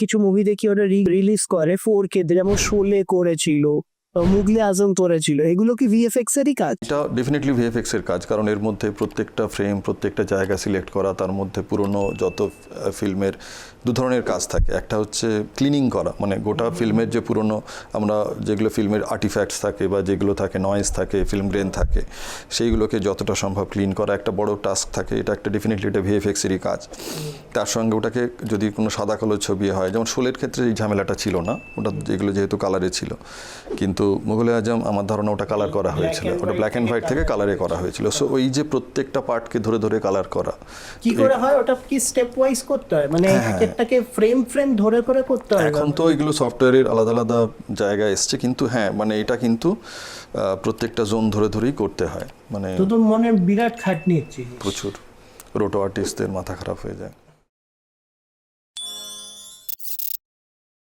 কিছু মুভি দেখি ওটা রিলিজ করে 4K যেমন শোলে করেছিল, মুগলে আজম করেছিল, এগুলো কি ভিএফএক্স এরই কাজ? এটা ডেফিনেটলি ভিএফএক্স এর কাজ, কারণ এর মধ্যে প্রত্যেকটা ফ্রেম, প্রত্যেকটা জায়গা সিলেক্ট করা, তার মধ্যে পুরনো যত ফিল্মের দু ধরনের কাজ থাকে। একটা হচ্ছে ক্লিনিং করা, মানে গোটা ফিল্মের যে পুরনো আমরা যেগুলো ফিল্মের আর্টিফ্যাক্টস থাকে বা যেগুলো থাকে, নয়েজ থাকে, ফিল্ম গ্রেন থাকে, সেইগুলোকে যতটা সম্ভব ক্লিন করা একটা বড় টাস্ক থাকে। এটা একটা ডেফিনেটলি এটা ভিএফএক্স এরই কাজ। তার সঙ্গে ওটাকে যদি কোনো সাদা কালো ছবি হয়, যেমন শোলের ক্ষেত্রে এই ঝামেলাটা ছিল না, ওটা যেগুলো যেহেতু কালারে ছিল, কিন্তু মুঘলে আজম আমার ধারণা ওটা কালার করা হয়েছিল, ওটা ব্ল্যাক অ্যান্ড হোয়াইট থেকে কালারে করা হয়েছিল। সো ওই যে প্রত্যেকটা পার্টকে ধরে ধরে কালার করা, কি করে হয় ওটা? কি স্টেপ ওয়াইজ করতে হয়, মানে একটাকে ফ্রেম ফ্রেম ধরে করে করতে হয়? এখন তো এগুলো সফটওয়্যারের আলাদা আলাদা জায়গায় এসছে, কিন্তু হ্যাঁ মানে এটা কিন্তু প্রত্যেকটা জোন ধরে ধরেই করতে হয়। মানে তো তোর মনে বিরাট খাটনি হচ্ছে, প্রচুর রোটো আর্টিস্টদের মাথা খারাপ হয়ে যায়।